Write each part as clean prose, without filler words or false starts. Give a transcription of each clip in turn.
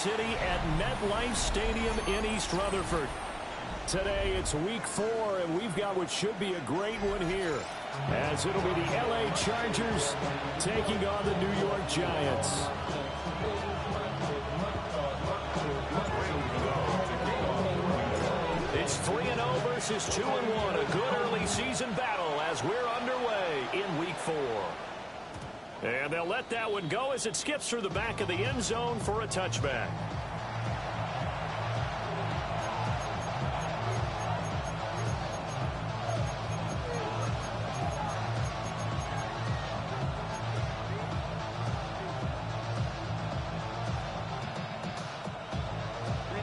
City at MetLife Stadium in East Rutherford. Today it's week 4, and we've got what should be a great one here, as it'll be the LA Chargers taking on the New York Giants. It's 3-0 versus 2-1, a good early season battle as we're underway in week 4. And they'll let that one go as it skips through the back of the end zone for a touchback.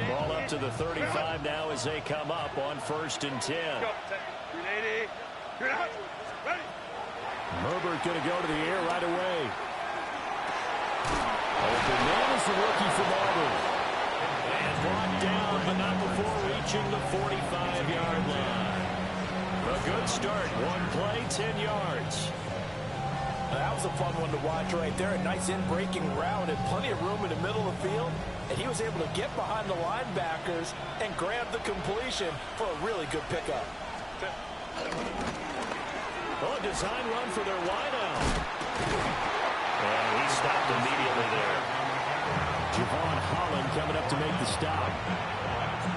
Ball up to the 35 now as they come up on 1st and 10. Herbert going to go to the air right away. Open man is the rookie from Auburn. And brought down, but not before reaching the 45-yard line. A good start. One play, 10 yards. That was a fun one to watch right there. A nice in-breaking route and plenty of room in the middle of the field. And he was able to get behind the linebackers and grab the completion for a really good pickup. Oh, a design run for their wideout. And he stopped immediately there. Javon Holland coming up to make the stop.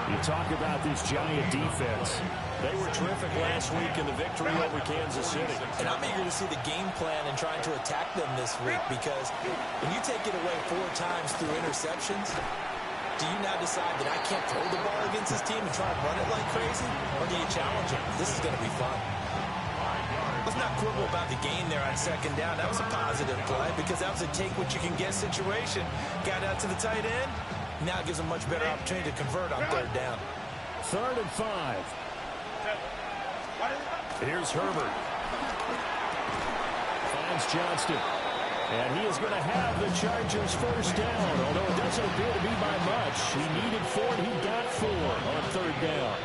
You talk about this Giant defense. They were terrific last week in the victory over Kansas City. And I'm eager to see the game plan and trying to attack them this week, because when you take it away 4 times through interceptions, do you now decide that I can't throw the ball against this team and try and run it like crazy? Or do you challenge them? This is going to be fun. Let's not quibble about the gain there on 2nd down. That was a positive play because that was a take-what-you-can-get situation. Got out to the tight end. Now it gives a much better opportunity to convert on 3rd down. 3rd and 5. Here's Herbert. Finds Johnston. And he is going to have the Chargers 1st down, although it doesn't appear to be by much. He needed 4, and he got 4 on 3rd down.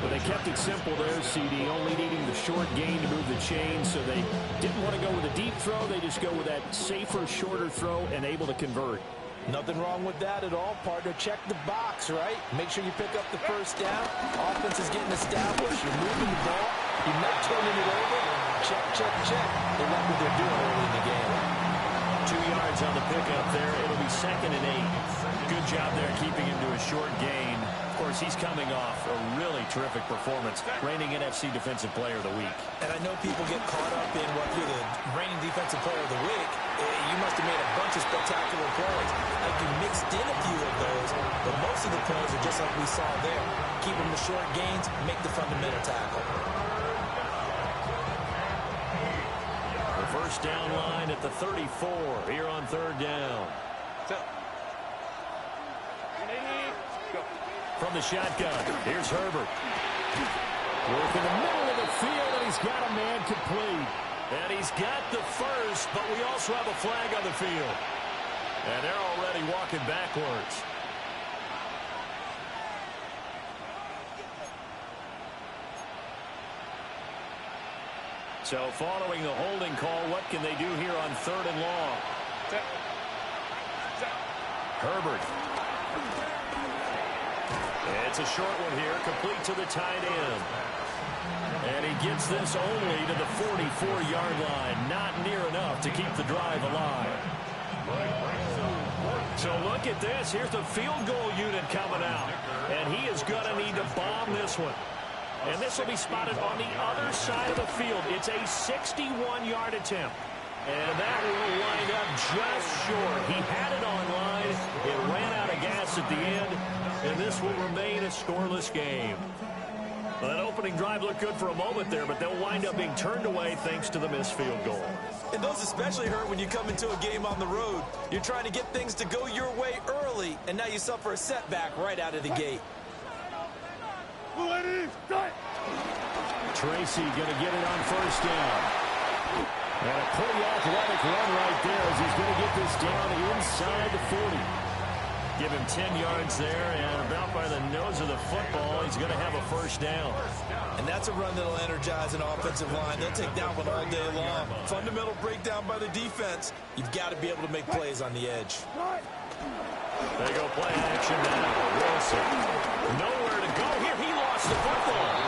But they kept it simple there, CD, only needing the short gain to move the chain, so they didn't want to go with a deep throw. They just go with that safer, shorter throw and able to convert. Nothing wrong with that at all, partner. Check the box, right? Make sure you pick up the 1st down. Offense is getting established. You're moving the ball. You're not turning it over. Check, check, check. They like what they're doing early in the game. 2 yards on the pickup there. It'll be 2nd and 8. Good job there keeping him to a short gain. Of course, he's coming off a really terrific performance, reigning NFC Defensive Player of the Week. And I know people get caught up in what you're the reigning Defensive Player of the Week. You must have made a bunch of spectacular plays. Like you mixed in a few of those, but most of the plays are just like we saw there. Keep them to short gains, make the fundamental tackle. The 1st down line at the 34 here on 3rd down. From the shotgun, here's Herbert. Work in the middle of the field, and he's got a man complete. And he's got the 1st, but we also have a flag on the field. And they're already walking backwards. So following the holding call, what can they do here on 3rd and long? Herbert. It's a short one here, complete to the tight end. And he gets this only to the 44-yard line. Not near enough to keep the drive alive. So look at this. Here's the field goal unit coming out. And he is going to need to bomb this one. And this will be spotted on the other side of the field. It's a 61-yard attempt. And that will wind up just short. He had it on line. It ran out of gas at the end. And this will remain a scoreless game. Well, that opening drive looked good for a moment there, but they'll wind up being turned away thanks to the missed field goal. And those especially hurt when you come into a game on the road. You're trying to get things to go your way early, and now you suffer a setback right out of the gate. Tracy going to get it on 1st down. And a pretty athletic run right there as he's going to get this down inside the 40. Give him 10 yards there, and about by the nose of the football, he's going to have a 1st down. And that's a run that'll energize an offensive line. They'll take that one all day long. Fundamental breakdown by the defense. You've got to be able to make plays on the edge. They go play action now. Wilson. Nowhere to go here. He lost the football.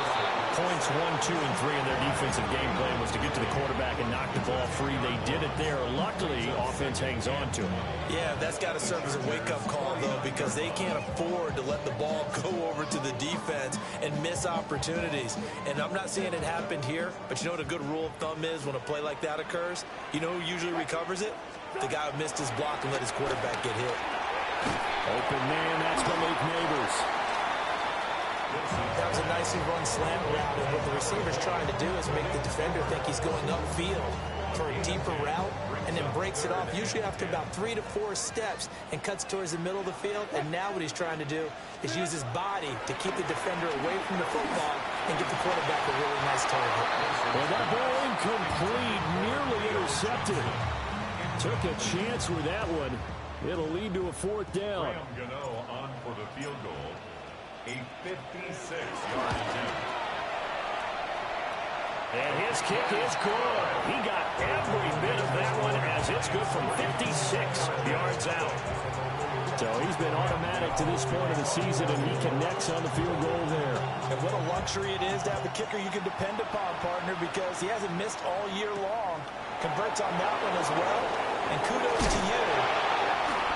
Points 1, 2, and 3 in their defensive game plan was to get to the quarterback and knock the ball free. They did it there. Luckily, offense hangs on to it. Yeah, that's got to serve as a wake-up call, though, because they can't afford to let the ball go over to the defense and miss opportunities. And I'm not saying it happened here, but you know what a good rule of thumb is when a play like that occurs? You know who usually recovers it? The guy who missed his block and let his quarterback get hit. Open man, that's Malik Neighbors. That was a nicely run slant route, and what the receiver's trying to do is make the defender think he's going upfield for a deeper route, and then breaks it off, usually after about 3 to 4 steps, and cuts towards the middle of the field. And now what he's trying to do is use his body to keep the defender away from the football and get the quarterback a really nice target. Well, that ball incomplete, nearly intercepted. Took a chance with that one. It'll lead to a 4th down. On for the field goal. A 56-yard attempt. And his kick is good. He got every bit of that one as it's good from 56 yards out. So he's been automatic to this point of the season, and he connects on the field goal there. And what a luxury it is to have a kicker you can depend upon, partner, because he hasn't missed all year long. Converts on that one as well, and kudos to you.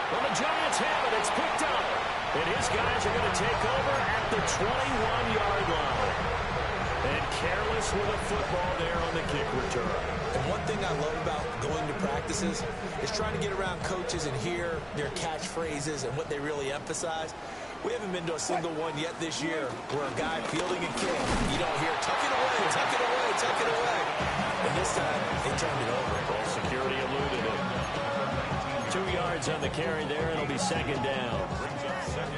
Well, the Giants have it. It's picked up. And his guys are going to take over at the 21-yard line. And careless with a football there on the kick return. And one thing I love about going to practices is trying to get around coaches and hear their catchphrases and what they really emphasize. We haven't been to a single one yet this year where a guy fielding a kick, you don't hear, tuck it away, tuck it away, tuck it away. And this time, they turned it over. Well, security eluded it. 2 yards on the carry there. It'll be 2nd down.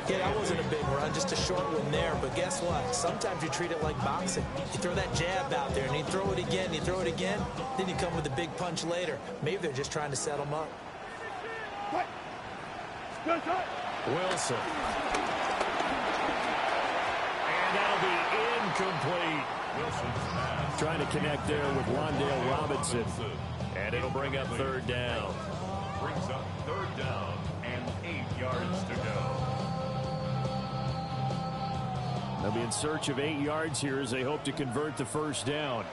Yeah, that wasn't a big run, just a short one there. But guess what? Sometimes you treat it like boxing. You throw that jab out there, and you throw it again, you throw it again, then you come with a big punch later. Maybe they're just trying to set them up. Wilson. And that'll be incomplete. Trying to connect there with Wandale Robinson. And it'll bring up 3rd down. Brings up 3rd down and 8 yards to go. They'll be in search of 8 yards here as they hope to convert the 1st down.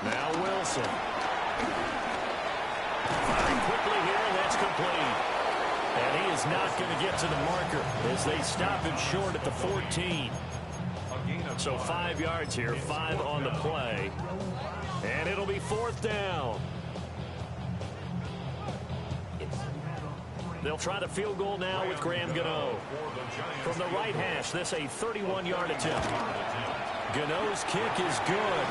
Now Wilson. Firing quickly here, and that's complete. And he is not going to get to the marker as they stop him short at the 14. So 5 yards here, 5 on the play. And it'll be 4th down. They'll try the field goal now with Graham Gano. From the right hash, this a 31-yard attempt. Gano's kick is good.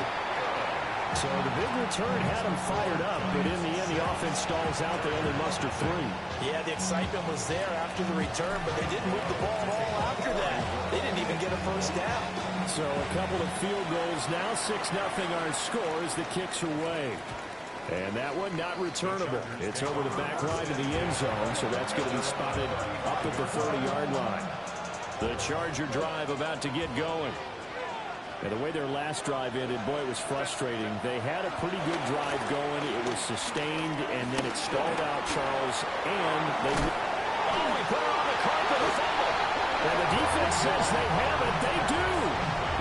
So the big return had them fired up, but in the end, the offense stalls out. They only muster 3. Yeah, the excitement was there after the return, but they didn't move the ball at all after that. They didn't even get a 1st down. So a couple of field goals now. 6-0 our score as the kicks are away. And that one not returnable. It's over the back line of the end zone, so that's going to be spotted up at the 30-yard line. The Charger drive about to get going. And the way their last drive ended, boy, it was frustrating. They had a pretty good drive going. It was sustained, and then it stalled out, Charles. And they... Oh, he put it on the carpet, a fumble. And the defense says they have it. They do.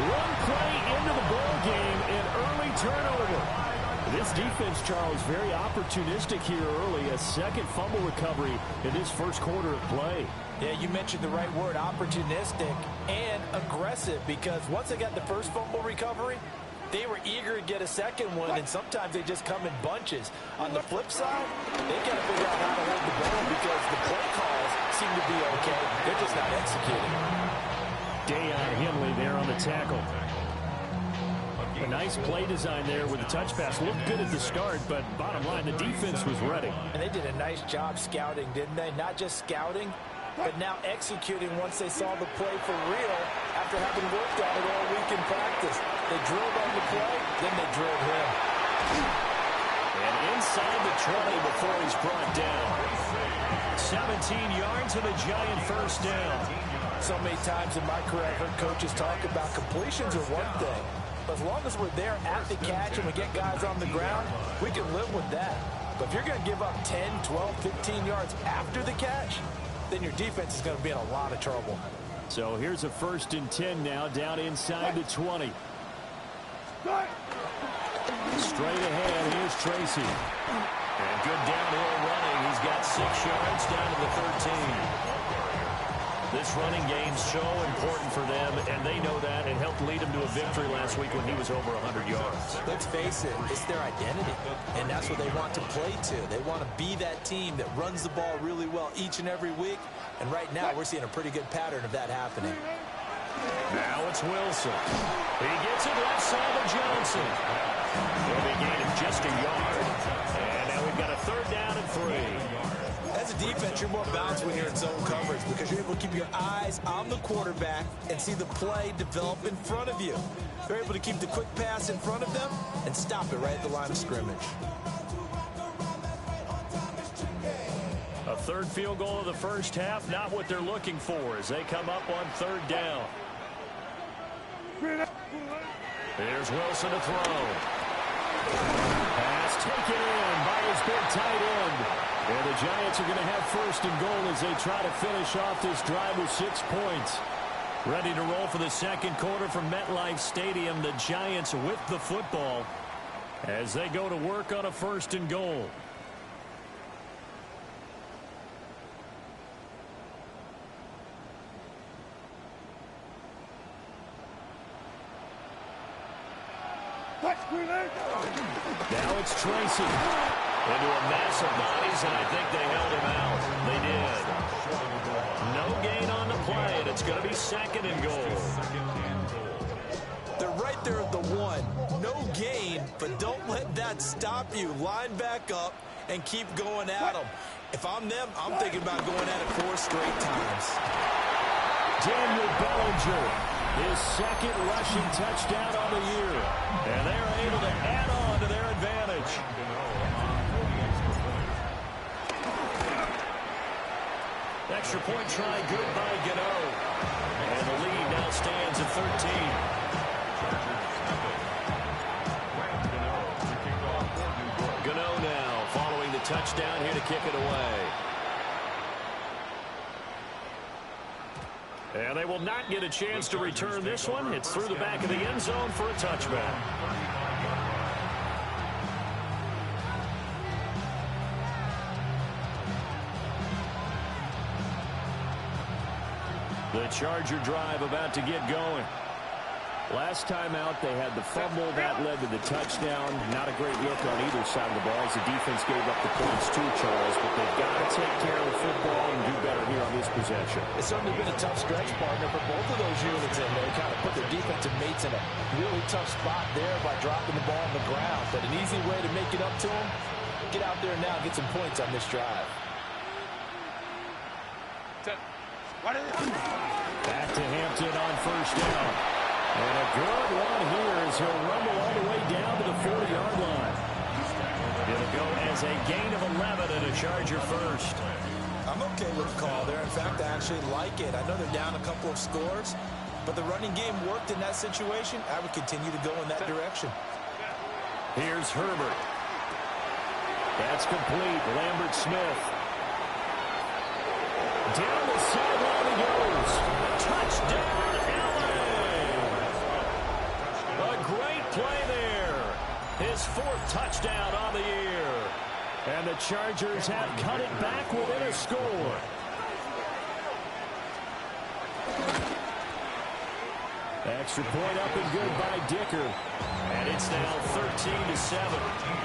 One play into the ball game, an early turnover. This defense, Charles, very opportunistic here early. A 2nd fumble recovery in this 1st quarter of play. Yeah, you mentioned the right word, opportunistic and aggressive, because once they got the 1st fumble recovery, they were eager to get a 2nd one, and sometimes they just come in bunches. On the flip side, they got to figure out how to hold the ball because the play calls seem to be okay. They're just not executing. Dayon Henley there on the tackle. A nice play design there with the touch pass. Looked good at the start, but bottom line, the defense was ready. And they did a nice job scouting, didn't they? Not just scouting, but now executing once they saw the play for real after having worked on it all week in practice. They drilled on the play, then they drilled him. And inside the 20 before he's brought down. 17 yards and a Giant 1st down. So many times in my career, I've heard coaches talk about completions are one thing. As long as we're there at the catch and we get guys on the ground, we can live with that. But if you're going to give up 10, 12, 15 yards after the catch, then your defense is going to be in a lot of trouble. So here's a 1st and 10 now, down inside the 20. Straight ahead, here's Tracy. And good downhill running. He's got 6 yards down to the 13. This running game's so important for them, and they know that, and helped lead him to a victory last week when he was over 100 yards. Let's face it, it's their identity, and that's what they want to play to. They want to be that team that runs the ball really well each and every week, and right now we're seeing a pretty good pattern of that happening. Now it's Wilson. He gets it left side of Johnson. He'll be gaining just a yard, and now we've got a 3rd down and 3. As a defense, you're more balanced when you're in zone coverage because you're able to keep your eyes on the quarterback and see the play develop in front of you. You're able to keep the quick pass in front of them and stop it right at the line of scrimmage. A 3rd field goal of the 1st half, not what they're looking for as they come up on 3rd down. Here's Wilson to throw. Pass taken in by his big tight end. And the Giants are going to have 1st and goal as they try to finish off this drive with 6 points. Ready to roll for the 2nd quarter from MetLife Stadium. The Giants with the football as they go to work on a 1st and goal. Now it's Tracy into a mass of bodies, and I think they held him out. They did. No gain on the play, and it's going to be 2nd and goal. They're right there at the 1. No gain, but don't let that stop you. Line back up and keep going at them. If I'm them, I'm thinking about going at it 4 straight times. Daniel Bellinger, his 2nd rushing touchdown on the year. And they're able to add on to their advantage. Extra point try good by Gano. And the lead now stands at 13. Gano now following the touchdown here to kick it away. And they will not get a chance to return this one. It's through the back of the end zone for a touchback. The Charger drive about to get going. Last time out, they had the fumble that led to the touchdown. Not a great look on either side of the ball as the defense gave up the points too, Charles. But they've got to take care of the football and do better here on this possession. It's certainly been a tough stretch, partner, for both of those units, and they kind of put their defensive mates in a really tough spot there by dropping the ball on the ground. But an easy way to make it up to them, get out there now and get some points on this drive. Back to Hampton on 1st down. And a good one here as he'll rumble all the way down to the 40-yard line. It'll go as a gain of 11 and a Charger 1st. I'm okay with the call there. In fact, I actually like it. I know they're down a couple of scores, but the running game worked in that situation. I would continue to go in that direction. Here's Herbert. That's complete. Lambert Smith. Down the sideline he goes. Touchdown, LA! A great play there. His 4th touchdown on the year. And the Chargers have cut it back within a score. Extra point up and good by Dicker. And it's now 13-7.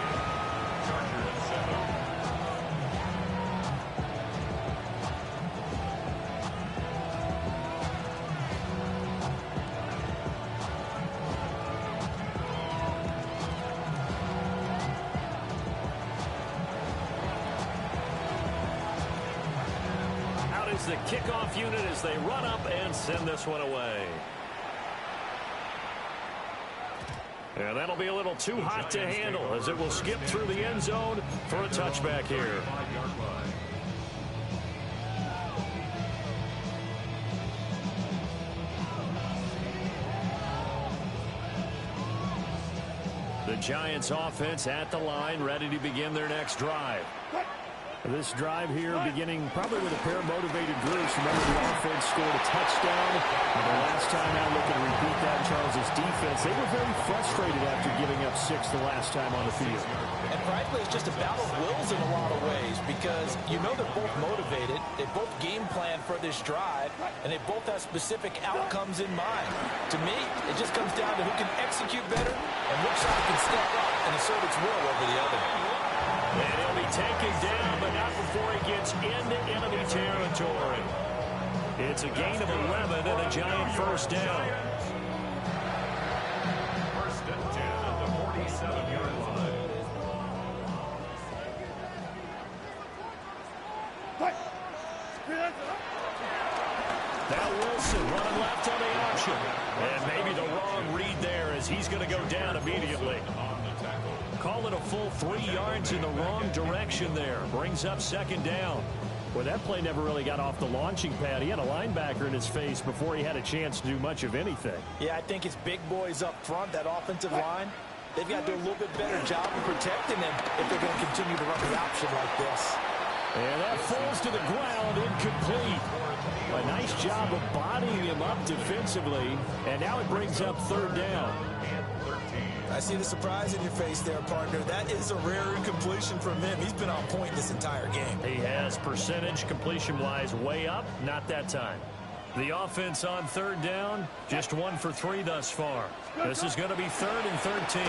The kickoff unit as they run up and send this one away. And that'll be a little too hot to handle as it will skip through the end zone for a touchback here. The Giants offense at the line, ready to begin their next drive. This drive here beginning probably with a pair of motivated groups. Remember, the offense scored a touchdown. And the last time out, look at repeat that, Charles' defense. They were very frustrated after giving up 6 the last time on the field. And frankly, it's just a battle of wills in a lot of ways because you know they're both motivated. They both game plan for this drive, and they both have specific outcomes in mind. To me, it just comes down to who can execute better and which side can step up and assert its will over the other. And he'll be taken down, but not before he gets into enemy territory. It's a gain of 11 and a Giant first down. First and 10 at the 47-yard line. Now Wilson running left on the option. And maybe the wrong read there as he's going to go down immediately. Call it a full 3 yards in the wrong direction there. Brings up second down. Well, that play never really got off the launching pad. He had a linebacker in his face before he had a chance to do much of anything. Yeah, I think it's big boys up front, that offensive line. They've got to do a little bit better job of protecting him if they're going to continue to run the option like this. And that falls to the ground, incomplete. A nice job of bodying him up defensively. And now it brings up third down. I see the surprise in your face there, partner. That is a rare incompletion from him. He's been on point this entire game. He has percentage completion-wise way up, not that time. The offense on third down, just 1 for 3 thus far. This is going to be 3rd and 13.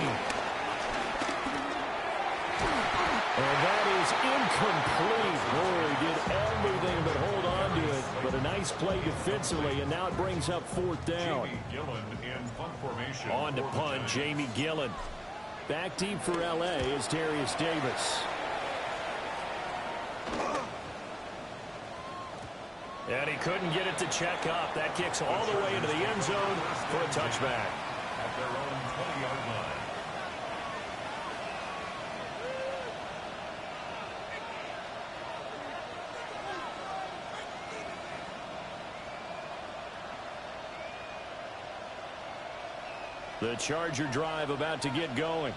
And that is incomplete. Boy, did everything but hold on to it. But a nice play defensively, and now it brings up 4th down. On to punt, Jamie Gillen. Back deep for L.A. is Darius Davis. And he couldn't get it to check up. That kicks all the way into the end zone for a touchback. At their own 20-yard line. The Charger drive about to get going.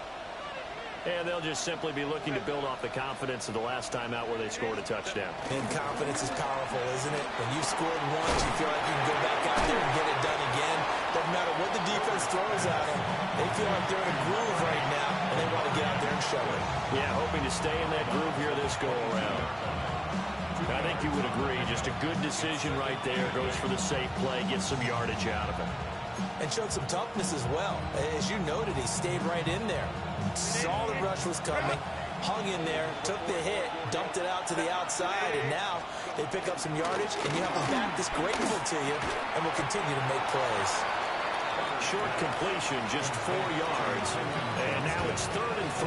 And they'll just simply be looking to build off the confidence of the last time out where they scored a touchdown. And confidence is powerful, isn't it? When you scored once, you feel like you can go back out there and get it done again. Doesn't matter what the defense throws at them. They feel like they're in a groove right now, and they want to get out there and show it. Yeah, hoping to stay in that groove here this go-around. I think you would agree. Just a good decision right there. Goes for the safe play, gets some yardage out of it. And showed some toughness as well. As you noted, he stayed right in there. Saw the rush was coming, hung in there, took the hit, dumped it out to the outside, and now they pick up some yardage, and you have a back that's grateful to you and will continue to make plays. Short completion, just 4 yards, and now it's 3rd and 3.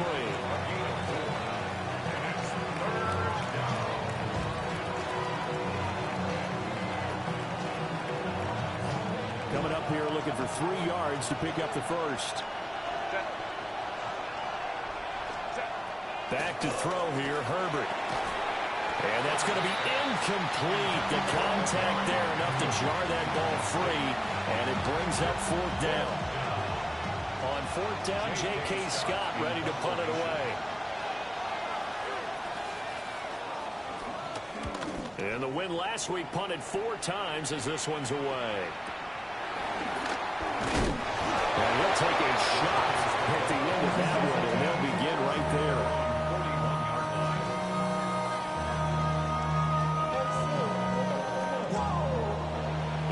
Coming up here looking for 3 yards to pick up the first. Back to throw here, Herbert. And that's going to be incomplete. The contact there enough to jar that ball free, and it brings up 4th down. On 4th down, J.K. Scott ready to punt it away. And the win last week punted 4 times as this one's away. And we'll take a shot at the end of that one, and they'll begin right there.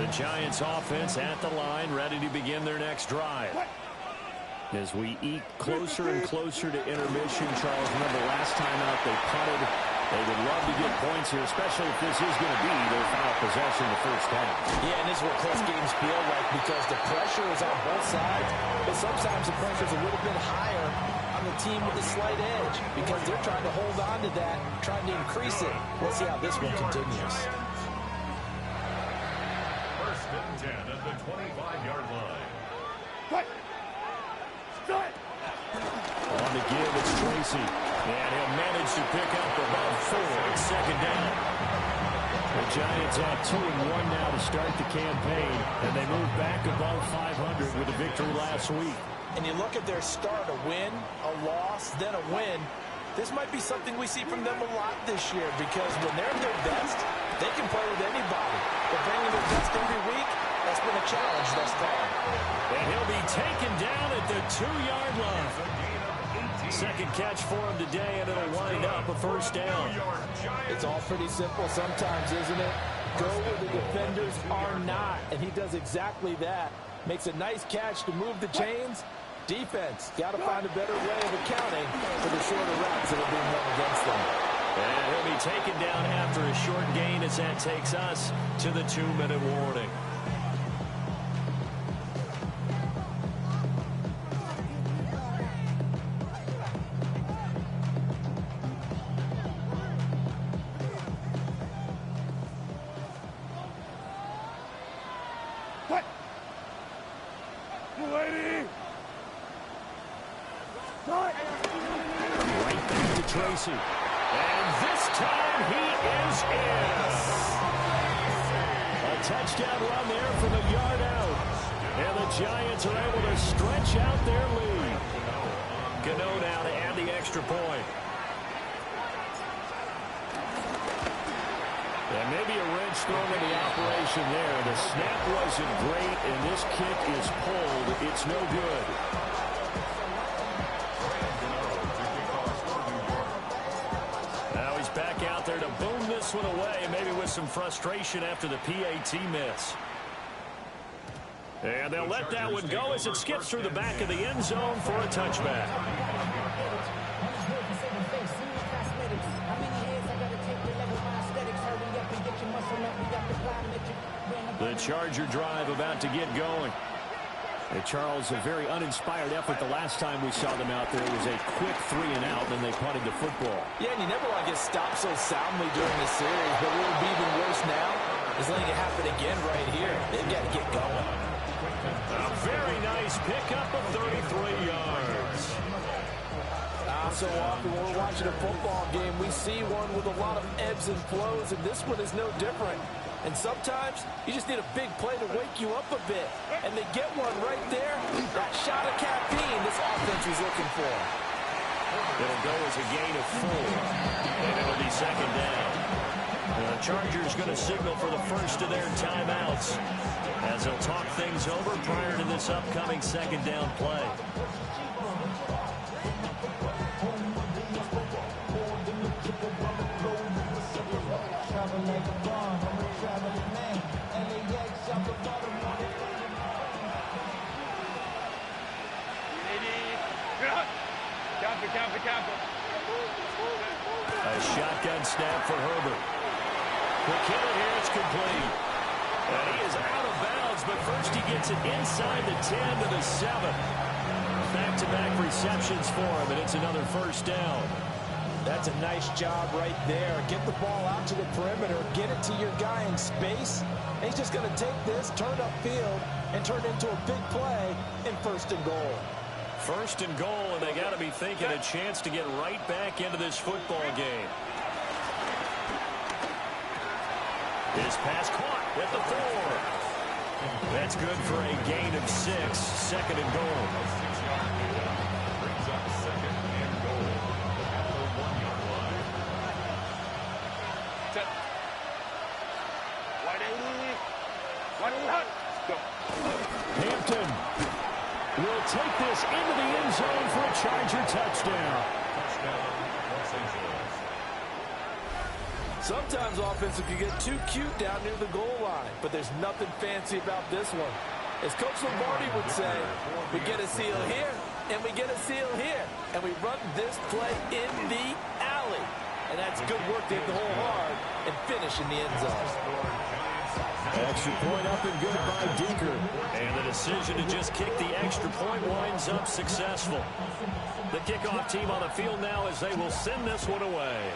The Giants offense at the line, ready to begin their next drive. As we eat closer and closer to intermission, Charles, remember last time out they punted. They would love to get points here, especially if this is going to be their final possession in the first half. Yeah, and this is what close games feel like because the pressure is on both sides, but sometimes the pressure is a little bit higher on the team with a slight edge because they're trying to hold on to that, trying to increase it. Let's see how this one continues. First and 10 at the 25-yard line. On the give, it's Tracy. And he'll manage to pick up about 4 at second down. The Giants have 2-1 now to start the campaign, and they move back above 500 with a victory last week. and you look at their start, a win, a loss, then a win, this might be something we see from them a lot this year because when they're at their best, they can play with anybody. But bringing their best every week, that's been a challenge thus far. And he'll be taken down at the 2-yard line. Second catch for him today, and it'll wind up a first down. It's all pretty simple sometimes, isn't it? Go where the defenders are not, and he does exactly that. Makes a nice catch to move the chains. Defense, got to find a better way of accounting for the shorter routes that are being run against them. And he'll be taken down after a short gain as that takes us to the 2-minute warning. Right back to Tracy. And this time he is in. A touchdown run there from a yard out. And the Giants are able to stretch out their lead. Gano now to add the extra point. And maybe a wrench thrown in the operation there. The snap wasn't great, and this kick is pulled. It's no good. Now he's back out there to boom this one away, maybe with some frustration after the PAT miss. And they'll let that one go as it skips through the back of the end zone for a touchback. The Charger drive about to get going. Hey, Charles, a very uninspired effort the last time we saw them out there. It was a quick 3-and-out, then they punted the football. Yeah, and you never want to get stopped so soundly during the series, but what will be even worse now is letting it happen again right here. They've got to get going. A very nice pickup of 33 yards. So often when we're watching a football game, we see one with a lot of ebbs and flows, and this one is no different. And sometimes you just need a big play to wake you up a bit. And they get one right there. That shot of caffeine this offense was looking for. It'll go as a gain of 4. And it'll be second down. The Chargers going to signal for the first of their timeouts as they'll talk things over prior to this upcoming second down play. A shotgun snap for Herbert. The killer here, it's complete. And he is out of bounds, but first he gets it inside the 10 to the 7. Back-to-back receptions for him, and it's another first down. That's a nice job right there. Get the ball out to the perimeter, get it to your guy in space, and he's just going to take this, turn upfield, and turn it into a big play in first and goal. First and goal, and they got to be thinking a chance to get right back into this football game. This pass caught at the 4. That's good for a gain of 6. Second and goal. Brings up second and goal at the 1-yard line. Hampton will take this into the end zone for a Charger touchdown. Sometimes offenses can get too cute down near the goal line, but there's nothing fancy about this one. As Coach Lombardi would say, we get a seal here, and we get a seal here, and we run this play in the alley. And that's good work to hit the hole hard and finish in the end zone. Extra point up and good by Dinker. And the decision to just kick the extra point winds up successful. The kickoff team on the field now as they will send this one away.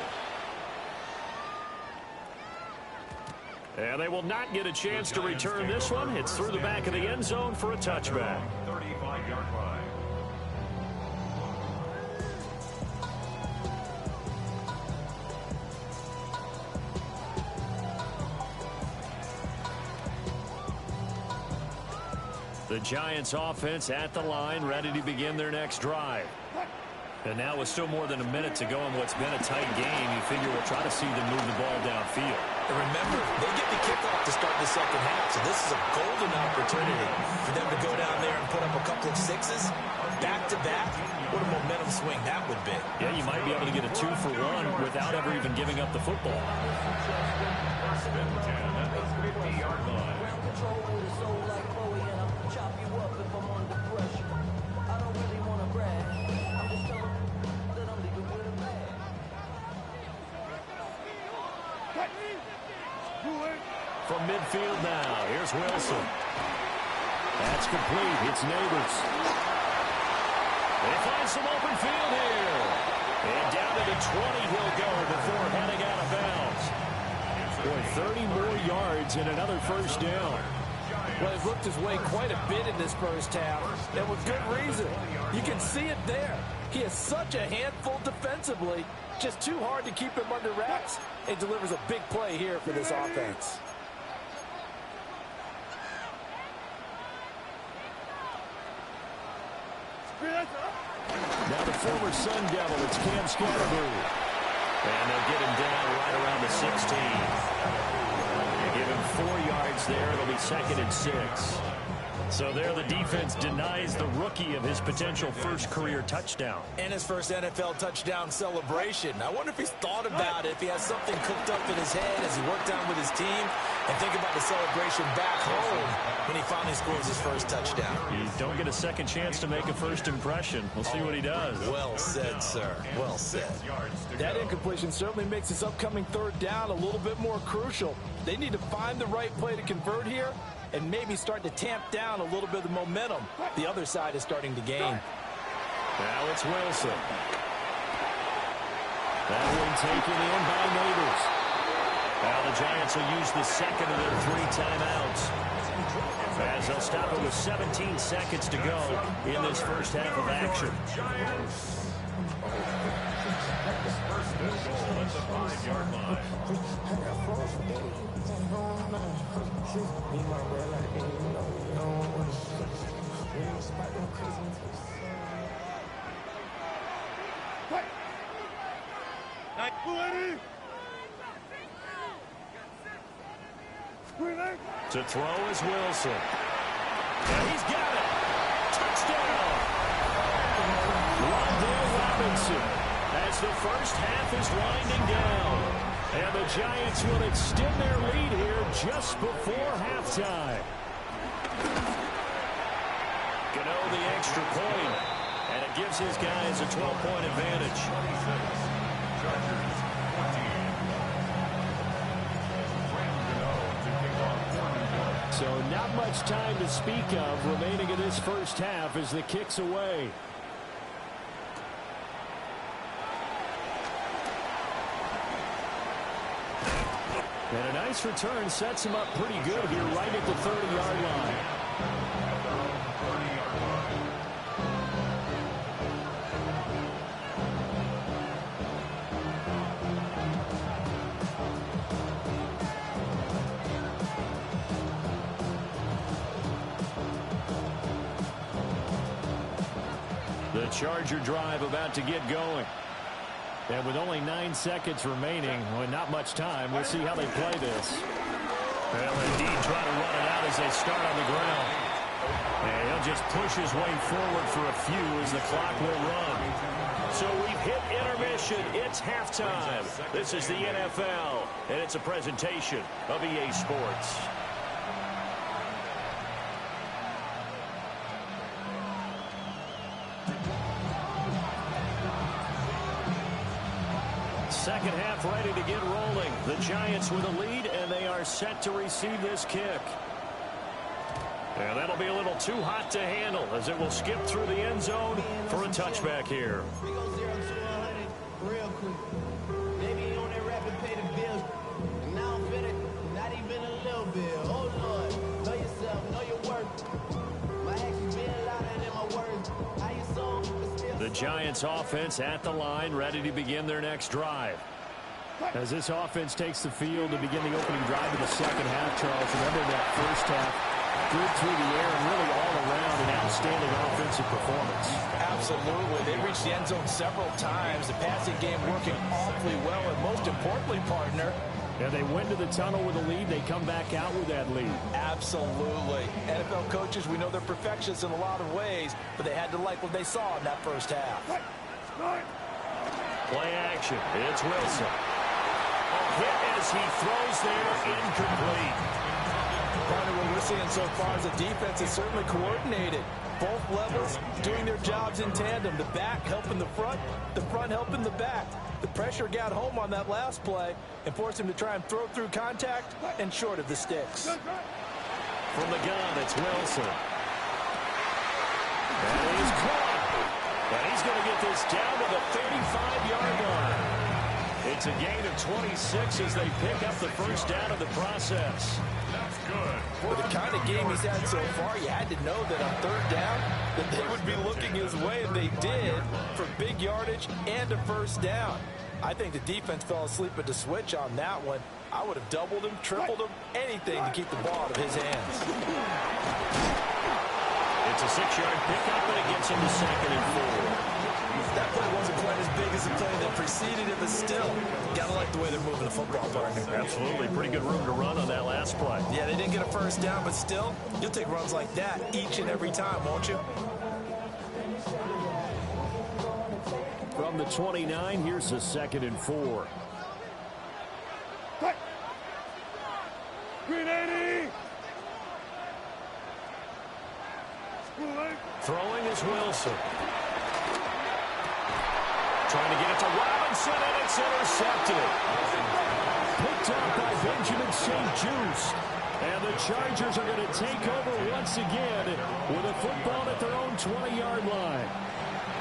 And they will not get a chance to return this one. It's through the back of the end zone for a touchback. 35-yard line. The Giants offense at the line, ready to begin their next drive. And now with still more than a minute to go in what's been a tight game, you figure we'll try to see them move the ball downfield. And remember, they get the kickoff to start the second half, so this is a golden opportunity for them to go down there and put up a couple of sixes back-to-back. What a momentum swing that would be. Yeah, you might be able to get a 2-for-1 without ever even giving up the football. From midfield now, here's Wilson. That's complete. It's Neighbors. They find some open field here. And down to the 20 he'll go before heading out of bounds. Boy, 30 more yards and another first down. Well, he's looked his way quite a bit in this first half, and with good reason. You can see it there. He is such a handful defensively. Just too hard to keep him under wraps. It delivers a big play here for this offense. Now the former Sun Devil, it's Cam Scatterbury. And they'll get him down right around the 16. They give him 4 yards there. It'll be 2nd and 6. So there the defense denies the rookie of his potential first career touchdown. And his first NFL touchdown celebration. I wonder if he's thought about it, if he has something cooked up in his head as he worked down with his team, and think about the celebration back home when he finally scores his first touchdown. You don't get a second chance to make a first impression. We'll see what he does. Well said, sir. Well said. That incompletion certainly makes this upcoming third down a little bit more crucial. They need to find the right play to convert here and maybe start to tamp down a little bit of the momentum the other side is starting to gain. Now it's Wilson. That one taken in by Neighbors. Now the Giants will use the second of their 3 timeouts, as they'll stop it with 17 seconds to go in this first half of action. First and goal at the 5-yard line. To throw is Wilson. And he's got it. Touchdown. Rondale Robinson, as the first half is winding down. And the Giants will extend their lead here just before halftime. Gano the extra point, and it gives his guys a 12-point advantage. So not much time to speak of remaining in this first half as the kick's away. And a nice return sets him up pretty good here right at the 30-yard line. The Charger drive about to get going. And with only 9 seconds remaining, well, not much time, we'll see how they play this. Well, indeed, try to run it out as they start on the ground. And he'll just push his way forward for a few as the clock will run. So we've hit intermission. It's halftime. This is the NFL, and it's a presentation of EA Sports. Second half ready to get rolling. The Giants with a lead, and they are set to receive this kick. And that'll be a little too hot to handle as it will skip through the end zone for a touchback here. We go 0 to 100 real quick. They be on that rapid pay the bills. And now I'm finished, not even a little bit. Oh, Lord, know yourself, know your worth. My actions being louder than my words. How you song, but still. The Giants offense at the line, ready to begin their next drive. As this offense takes the field to begin the opening drive of the second half, Charles, remember that first half, Good through the air and really all around an outstanding offensive performance. Absolutely. They reached the end zone several times. The passing game working awfully well, and most importantly, partner, and they went to the tunnel with a lead. They come back out with that lead. Absolutely. NFL coaches, we know they're perfectionists in a lot of ways, but they had to like what they saw in that first half. Play action. It's Wilson. A hit as he throws there, incomplete. Partner, what we're seeing so far is the defense is certainly coordinated. Both levels doing their jobs in tandem. The back helping the front helping the back. The pressure got home on that last play and forced him to try and throw through contact and short of the sticks. From the gun, it's Wilson. That is caught. And he's going to get this down to the 35-yard line. It's a gain of 26 as they pick up the first down of the process. That's good. For the kind of game he's had so far, you had to know that on third down that they would be looking his way, and they did, for big yardage and a first down. I think the defense fell asleep at the switch on that one. I would have doubled him, tripled him, anything to keep the ball out of his hands. It's a 6-yard pickup, and it gets him to 2nd and 4. That play wasn't quite as big as the play that preceded it, but still, gotta like the way they're moving the football, partner. Absolutely. Pretty good room to run on that last play. Yeah, they didn't get a first down, but still, you'll take runs like that each and every time, won't you? From the 29, here's the 2nd and 4. Green 80. Throwing is Wilson. Trying to get it to Robinson, and it's intercepted. Picked up by Benjamin St-Juste. And the Chargers are going to take over once again with a football at their own 20-yard line.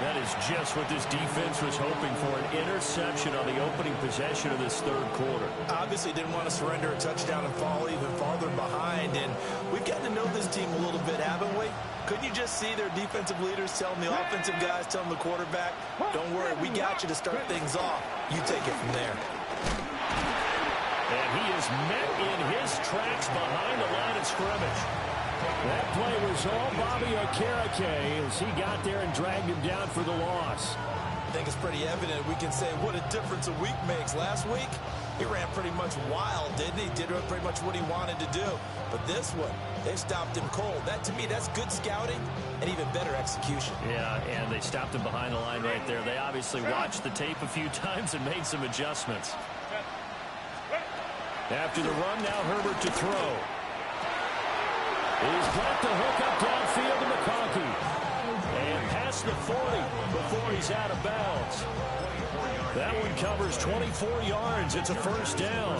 That is just what this defense was hoping for, an interception on the opening possession of this third quarter. Obviously didn't want to surrender a touchdown and fall even farther behind, and we've gotten to know this team a little bit, haven't we? Couldn't you just see their defensive leaders telling the offensive guys, telling the quarterback, don't worry, we got you to start things off. You take it from there. And he is met in his tracks behind the line of scrimmage. That play was all Bobby Okereke as he got there and dragged him down for the loss. I think it's pretty evident we can say what a difference a week makes. Last week, he ran pretty much wild, didn't he? Did pretty much what he wanted to do. But this one, they stopped him cold. That, to me, that's good scouting and even better execution. Yeah, and they stopped him behind the line right there. They obviously watched the tape a few times and made some adjustments. After the run, now Herbert to throw. He's got the hook up downfield to McConkey. And past the 40 before he's out of bounds. That one covers 24 yards. It's a first down.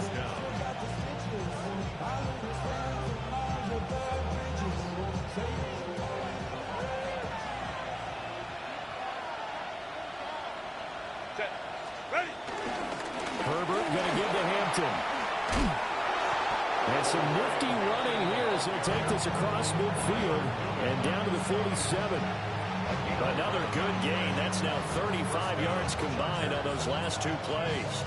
Herbert going to give to Hampton. And some nifty running here as he'll take this across midfield and down to the 47. Another good gain. That's now 35 yards combined on those last two plays.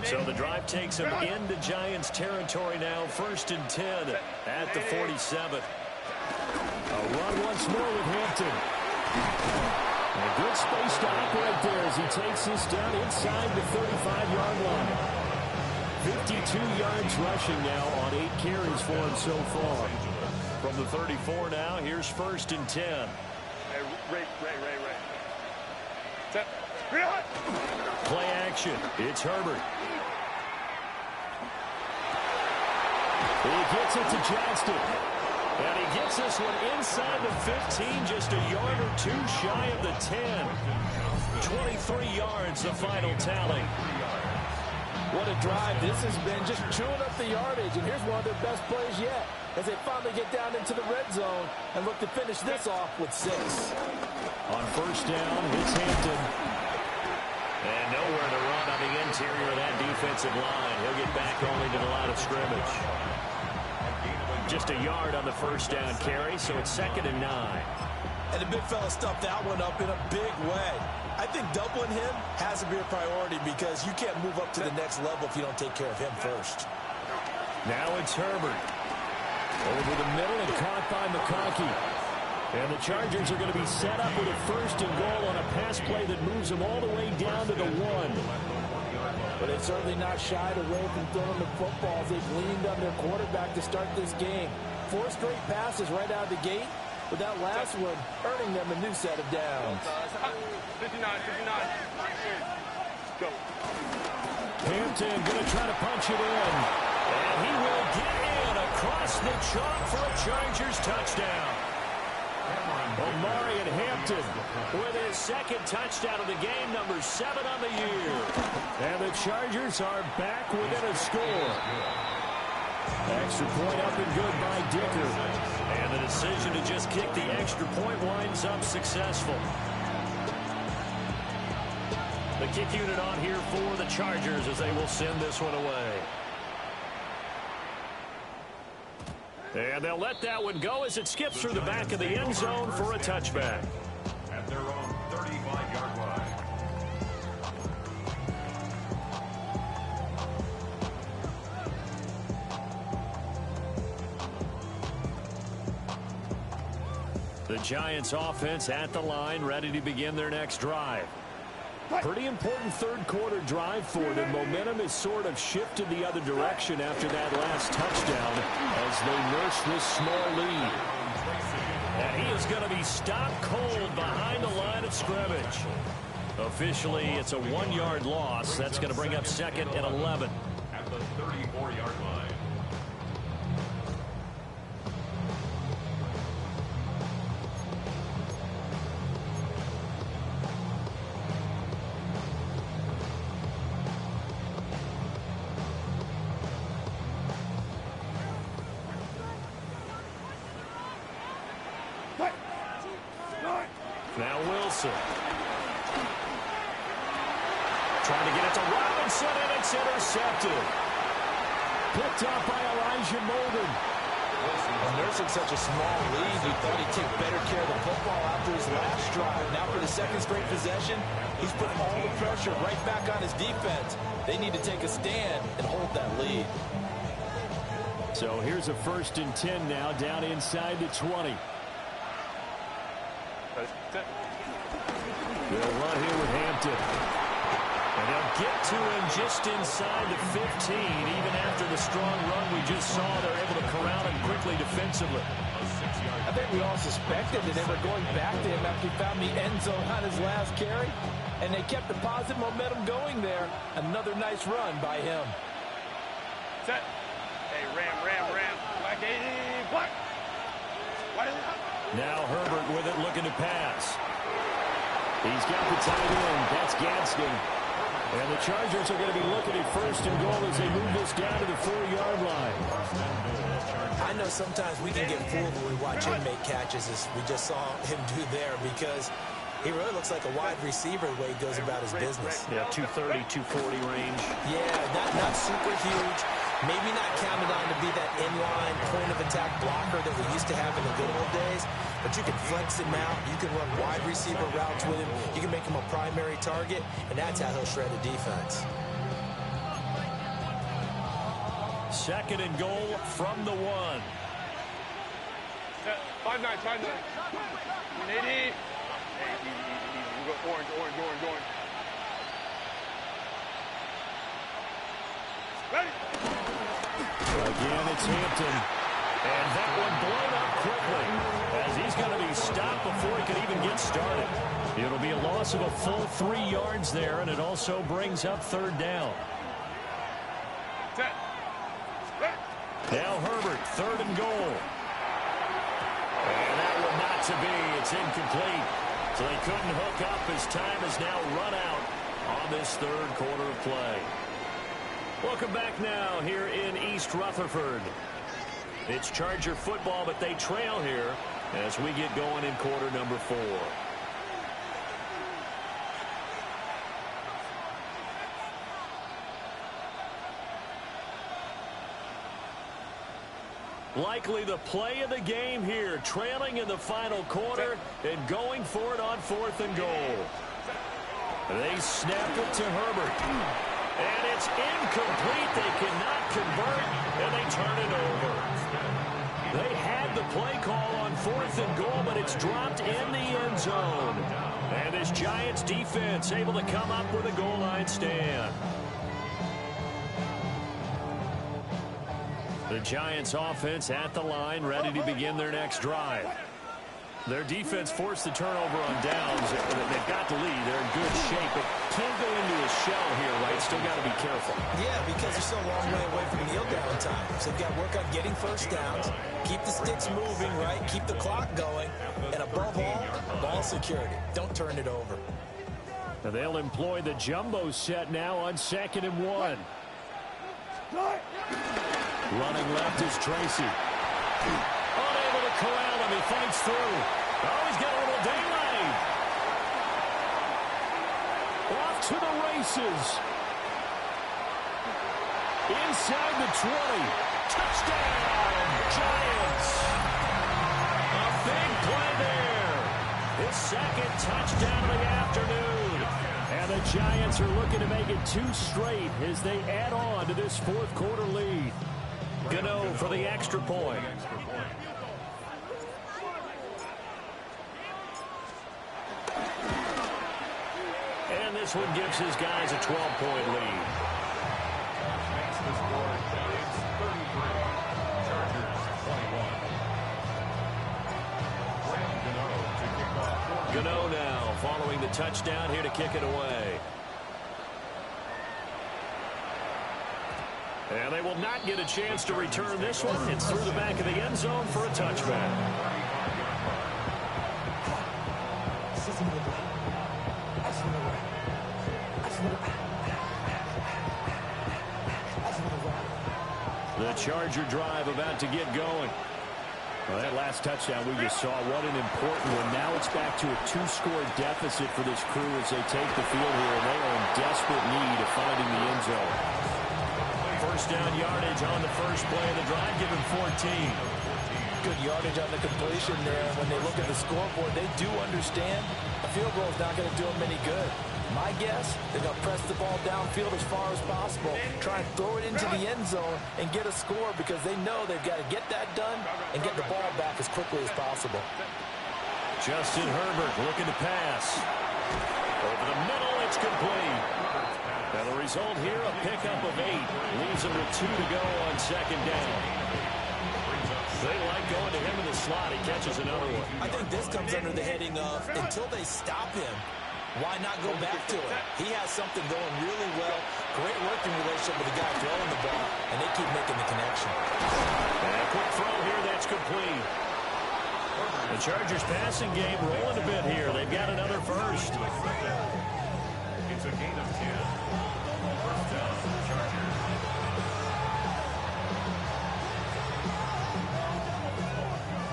So the drive takes him into Giants territory now. 1st and 10 at the 47. A run once more with Hampton. A good space to operate there as he takes this down inside the 35-yard line. 52 yards rushing now on 8 carries for him so far. From the 34 now, here's 1st and 10. Ray. Play action. It's Herbert. He gets it to Johnston. And he gets this one inside the 15, just a yard or two shy of the 10. 23 yards, the final tally. What a drive this has been, just chewing up the yardage. And here's one of their best plays yet as they finally get down into the red zone and look to finish this off with 6. On 1st down, it's Hampton. And nowhere to run on the interior of that defensive line. He'll get back only to the line of scrimmage. Just a yard on the 1st down carry, so it's 2nd and 9. And the big fella stuffed that one up in a big way. I think doubling him has to be a priority because you can't move up to the next level if you don't take care of him first. Now it's Herbert. Over the middle and caught by McConkey. And the Chargers are going to be set up with a 1st and goal on a pass play that moves them all the way down to the 1. But they're certainly not shied away from throwing the footballs. They've leaned on their quarterback to start this game. 4 straight passes right out of the gate, with that last one earning them a new set of downs. 59. Go. Hampton going to try to punch it in. And he will get in across the chalk for a Chargers touchdown. Omari and Hampton with his 2nd touchdown of the game, number 7 on the year. And the Chargers are back within a score. Extra point up and good by Dicker. And the decision to just kick the extra point winds up successful. The kick unit on here for the Chargers as they will send this one away. And they'll let that one go as it skips through the back of the end zone for a touchback. At their own 35-yard line. The Giants offense at the line, ready to begin their next drive. Pretty important 3rd quarter drive for them. Momentum has sort of shifted the other direction after that last touchdown as they nurse this small lead. And he is going to be stopped cold behind the line of scrimmage. Officially, it's a 1-yard loss. That's going to bring up 2nd and 11. At the 34-yard line. Now Wilson. Trying to get it to Robinson, and it's intercepted. Picked up by Elijah Molden. Nursing such a small lead, you thought he'd take better care of the football after his last drive. Now for the 2nd straight possession, he's putting all the pressure right back on his defense. They need to take a stand and hold that lead. So here's a 1st and 10 now, down inside the 20. They'll run here with Hampton. And they'll get to him just inside the 15. Even after the strong run we just saw, they're able to corral him quickly defensively. I think we all suspected that they were going back to him after he found the end zone on his last carry. And they kept the positive momentum going there. Another nice run by him. Set. Hey, ram. Black 80. Black. What is it? Now Herbert with it, looking to pass. He's got the tight end. That's Gadsden. And the Chargers are going to be looking at 1st and goal as they move this down to the 4-yard line. I know sometimes we can get fooled when we watch him make catches, as we just saw him do there, because he really looks like a wide receiver the way he goes about his business. Yeah, 230, 240 range. Yeah, not super huge. Maybe not counted on to be that inline point-of-attack blocker that we used to have in the good old days, but you can flex him out. You can run wide receiver routes with him. You can make him a primary target, and that's how he'll shred a defense. 2nd and goal from the 1. Set. 5-9. 180. Hey, you go orange. Ready. Again, it's Hampton. And that one blown up quickly as he's going to be stopped before he can even get started. It'll be a loss of a full 3 yards there, and it also brings up 3rd down. Set. Ready. Now Herbert, 3rd and goal. And that one not to be. It's incomplete. So they couldn't hook up as time has now run out on this 3rd quarter of play. Welcome back now here in East Rutherford. It's Charger football, but they trail here as we get going in quarter number 4. Likely the play of the game here, trailing in the final quarter and going for it on 4th and goal. They snap it to Herbert. And it's incomplete. They cannot convert, and they turn it over. They had the play call on 4th and goal, but it's dropped in the end zone. And this Giants defense able to come up with a goal line stand. The Giants offense at the line, ready to begin their next drive. Their defense forced the turnover on downs. They've got the lead. They're in good shape, but can't go into a shell here, right? Still got to be careful. Yeah, because they're still a long way away from kneel down time. So they've got to work on getting first downs, keep the sticks moving, right? Keep the clock going, and above all, ball security. Don't turn it over. And they'll employ the jumbo set now on 2nd and 1. Running left is Tracy. Unable to corral him. He fights through. Oh, he's got a little daylight. Off to the races. Inside the 20. Touchdown, Giants. A big play there. His 2nd touchdown of the afternoon. And the Giants are looking to make it 2 straight as they add on to this 4th quarter lead. Gano for the extra point. And this one gives his guys a 12-point lead. Makes the score Giants 33, Chargers 21. Gano now following the touchdown here to kick it away. And they will not get a chance to return this one. It's through the back of the end zone for a touchback. The Charger drive about to get going. Well, that last touchdown we just saw, what an important one. Now it's back to a 2-score deficit for this crew as they take the field here, and they are in desperate need of finding the end zone. First down yardage on the first play of the drive, give him 14. Good yardage on the completion there. When they look at the scoreboard, they do understand a field goal is not going to do them any good. My guess, they're going to press the ball downfield as far as possible, try and throw it into the end zone and get a score because they know they've got to get that done and get the ball back as quickly as possible. Justin Herbert looking to pass. Over the middle, it's complete. And the result here, a pickup of 8. Leaves him with 2 to go on 2nd down. They like going to him in the slot. He catches another one. I think this comes under the heading of until they stop him, why not go back to it? He has something going really well. Great working relationship with the guy throwing the ball, and they keep making the connection. And a quick throw here, that's complete. The Chargers passing game rolling a bit here. They've got another first. It's a gain of 10. First down, Chargers.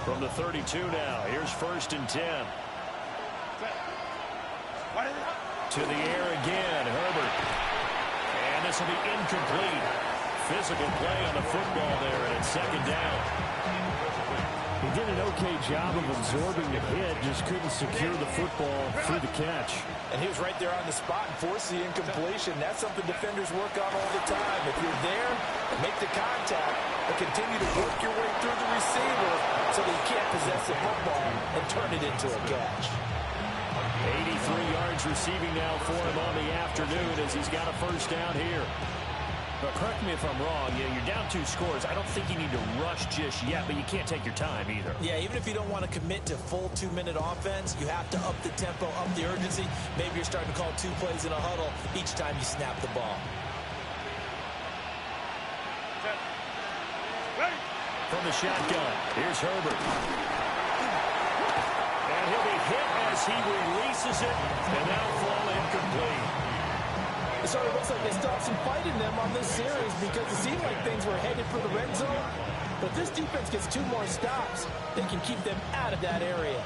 From the 32 now, here's 1st and 10. To the air again, Herbert. And this will be incomplete. Physical play on the football there, and it's 2nd down. He did an okay job of absorbing the hit, just couldn't secure the football through the catch. And he was right there on the spot and forced the incompletion. That's something defenders work on all the time. If you're there, make the contact, but continue to work your way through the receiver so that you can't possess the football and turn it into a catch. 83 yards receiving now for him on the afternoon as he's got a first down here. But correct me if I'm wrong, you're down 2 scores. I don't think you need to rush just yet, but you can't take your time either. Yeah, even if you don't want to commit to full 2-minute offense, you have to up the tempo, up the urgency. Maybe you're starting to call 2 plays in a huddle each time you snap the ball. From the shotgun, here's Herbert. And he'll be hit as he releases it, and that'll fall incomplete. So it looks like they stopped some fight in them on this series because it seemed like things were headed for the red zone. But this defense gets 2 more stops. They can keep them out of that area.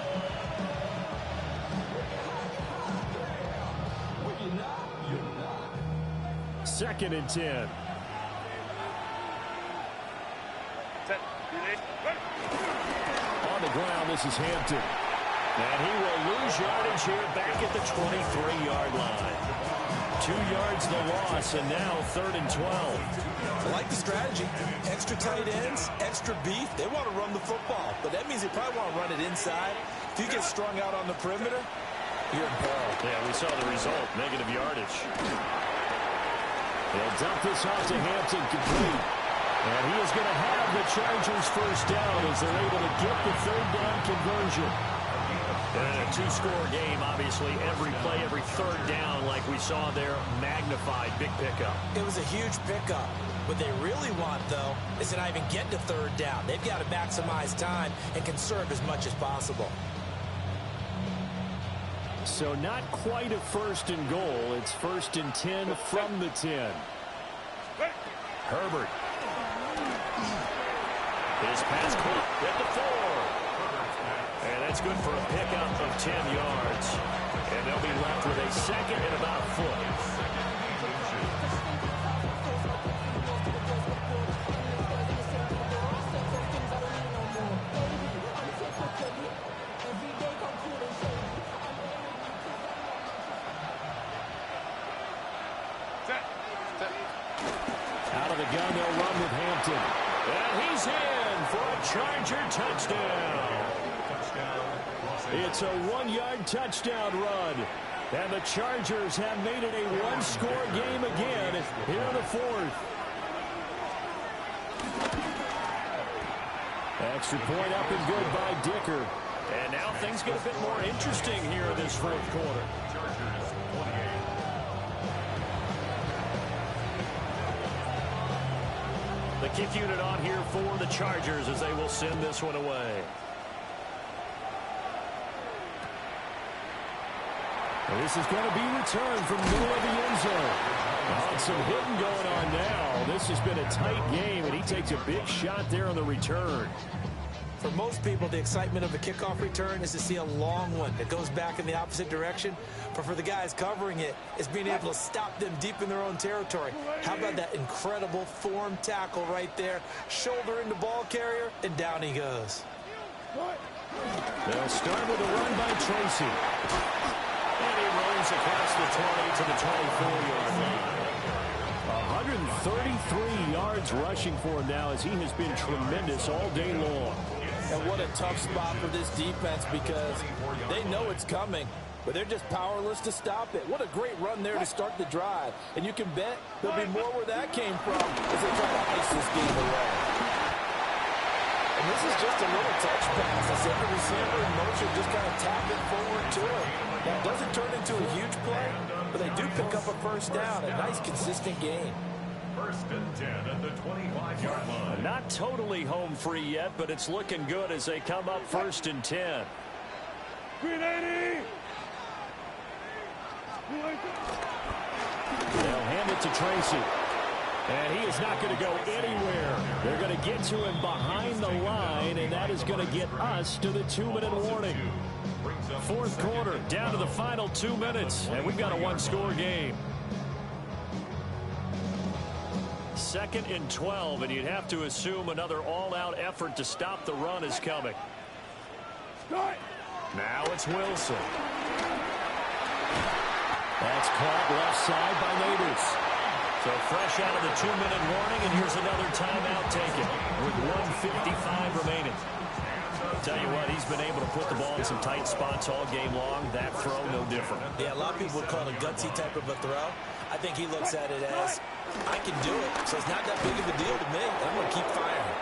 Second and 10. Set. the ground. This is Hampton. And he will lose yardage here back at the 23-yard line. 2 yards the loss, and now 3rd and 12. I like the strategy. Extra tight ends, extra beef. They want to run the football, but that means they probably want to run it inside. If you get strung out on the perimeter, you're in peril. Yeah, we saw the result, negative yardage. They'll dump this off to Hampton, complete. And he is going to have the Chargers first down as they're able to get the 3rd down conversion. And a 2-score game, obviously, every play, every 3rd down, like we saw there, magnified, big pickup. It was a huge pickup. What they really want, though, is to not even get to 3rd down. They've got to maximize time and conserve as much as possible. So not quite a 1st and goal. It's 1st and 10 from the 10. Herbert. His pass caught at the 4. And that's good for a pickup of 10 yards. And they'll be left with a 2nd and about a foot. Out of the gun, they'll run with Hampton. And he's in for a Charger touchdown. It's a 1-yard touchdown run. And the Chargers have made it a 1-score game again here in the 4th. Extra point up and good by Dicker. And now things get a bit more interesting here in this 4th quarter. The kick unit on here for the Chargers as they will send this one away. And this is going to be returned from the middle of the end zone. Some hitting going on now. This has been a tight game, and he takes a big shot there on the return. For most people, the excitement of a kickoff return is to see a long one that goes back in the opposite direction. But for the guys covering it, it's being able to stop them deep in their own territory. How about that incredible form tackle right there? Shoulder in the ball carrier, and down he goes. They'll start with a run by Tracy. And he runs across the 20 to the 24-yard line. 133 yards rushing for him now as he has been tremendous all day long. And what a tough spot for this defense because they know it's coming, but they're just powerless to stop it. What a great run there to start the drive. And you can bet there'll be more where that came from as they try to ice this game away. And this is just a little touch pass. I said the receiver in motion just kind of tap it forward to him. Now, it doesn't turn into a huge play, but they do pick up a first down. A nice, consistent game. 1st and 10 at the 25-yard line. Not totally home free yet, but it's looking good as they come up 1st and 10. Green 80! They'll hand it to Tracy. And he is not going to go anywhere. They're going to get to him behind the line, and that is going to get us to the 2-minute warning. 4th quarter, down to the final 2 minutes, and we've got a 1-score game. 2nd and 12, and you'd have to assume another all-out effort to stop the run is coming. Now it's Wilson. That's caught left side by Neighbors. So fresh out of the 2-minute warning, and here's another timeout taken with 1:55 remaining. I'll tell you what, he's been able to put the ball in some tight spots all game long. That throw, no different. Yeah, a lot of people would call it a gutsy type of a throw. I think he looks at it as, I can do it, so it's not that big of a deal to me. I'm going to keep firing.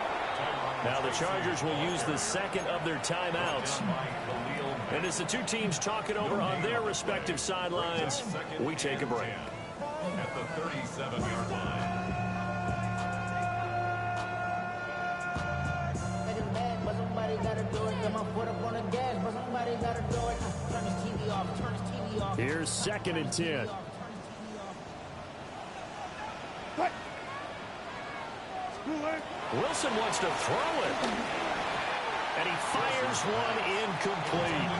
Now the Chargers will use the 2nd of their timeouts. And as the two teams talk it over on their respective sidelines, we take a break. At the 37-yard line. Here's 2nd and 10. Wilson wants to throw it. And he fires one incomplete.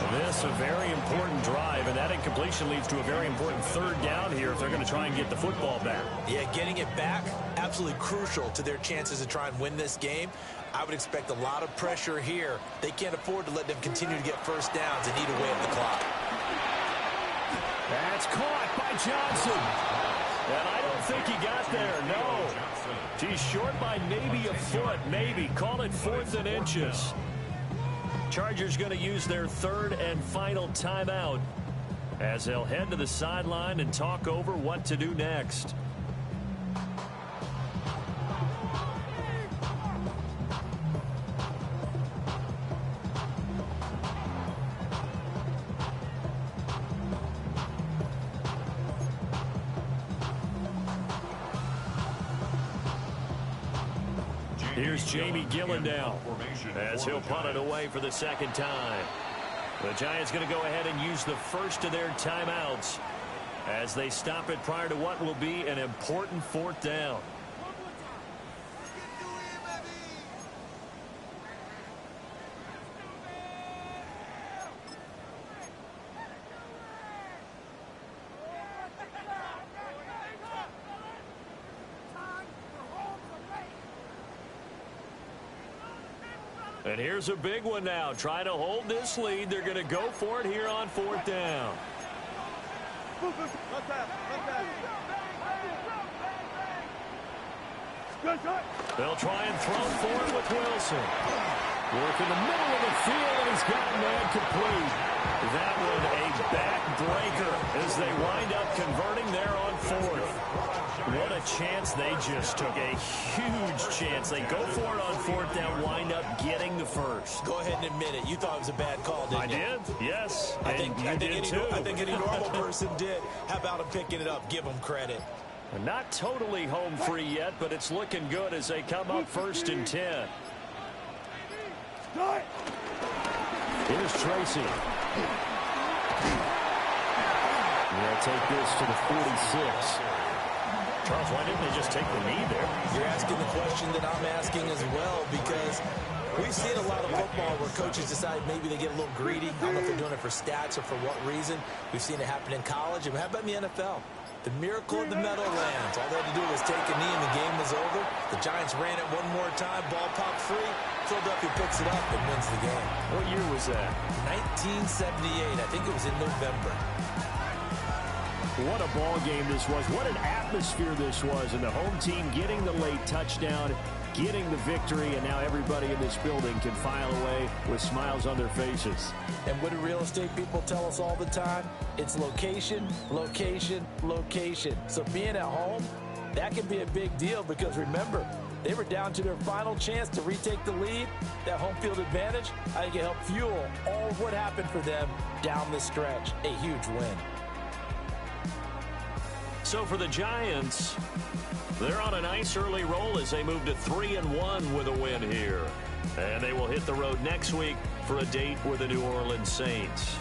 This a very important drive, and that incompletion leads to a very important third down here if they're going to try and get the football back. Yeah, getting it back, absolutely crucial to their chances to try and win this game. I would expect a lot of pressure here. They can't afford to let them continue to get first downs and eat away at the clock. That's caught by Johnson. And I don't think he got there, no. He's short by maybe a foot, maybe. Call it 4th and inches. Chargers going to use their third and final timeout as they'll head to the sideline and talk over what to do next. Here's Jamie Gillen now as he'll punt it away for the second time. The Giants going to go ahead and use the first of their timeouts as they stop it prior to what will be an important 4th down. And here's a big one now. Trying to hold this lead. They're going to go for it here on 4th down. They'll try and throw for it with Wilson. Work in the middle of the field, and he's got a man complete. That one a backbreaker as they wind up converting there on 4th. What a chance they just took. A huge chance. They go for it on 4th down, wind up getting the first. Go ahead and admit it. You thought it was a bad call, didn't you? I did, yes. I think any normal person did. How about him picking it up? Give him credit. Not totally home free yet, but it's looking good as they come up 1st and 10. Here's Tracy. They'll take this to the 46. Charles, why didn't they just take the knee there? You're asking the question that I'm asking as well, because we've seen a lot of football where coaches decide maybe they get a little greedy. I don't know if they're doing it for stats or for what reason. We've seen it happen in college. And how about in the NFL? The miracle of the Meadowlands. All they had to do was take a knee and the game was over. The Giants ran it one more time. Ball popped free. Philadelphia picks it up and wins the game. What year was that? 1978. I think it was in November. What a ball game this was. What an atmosphere this was. And the home team getting the late touchdown, getting the victory, and now everybody in this building can file away with smiles on their faces. And what do real estate people tell us all the time? It's location, location, location. So being at home, that can be a big deal because remember, they were down to their final chance to retake the lead. That home field advantage, I think it helped fuel all of what happened for them down the stretch. A huge win. So for the Giants, they're on a nice early roll as they move to 3-1 with a win here. And they will hit the road next week for a date with the New Orleans Saints.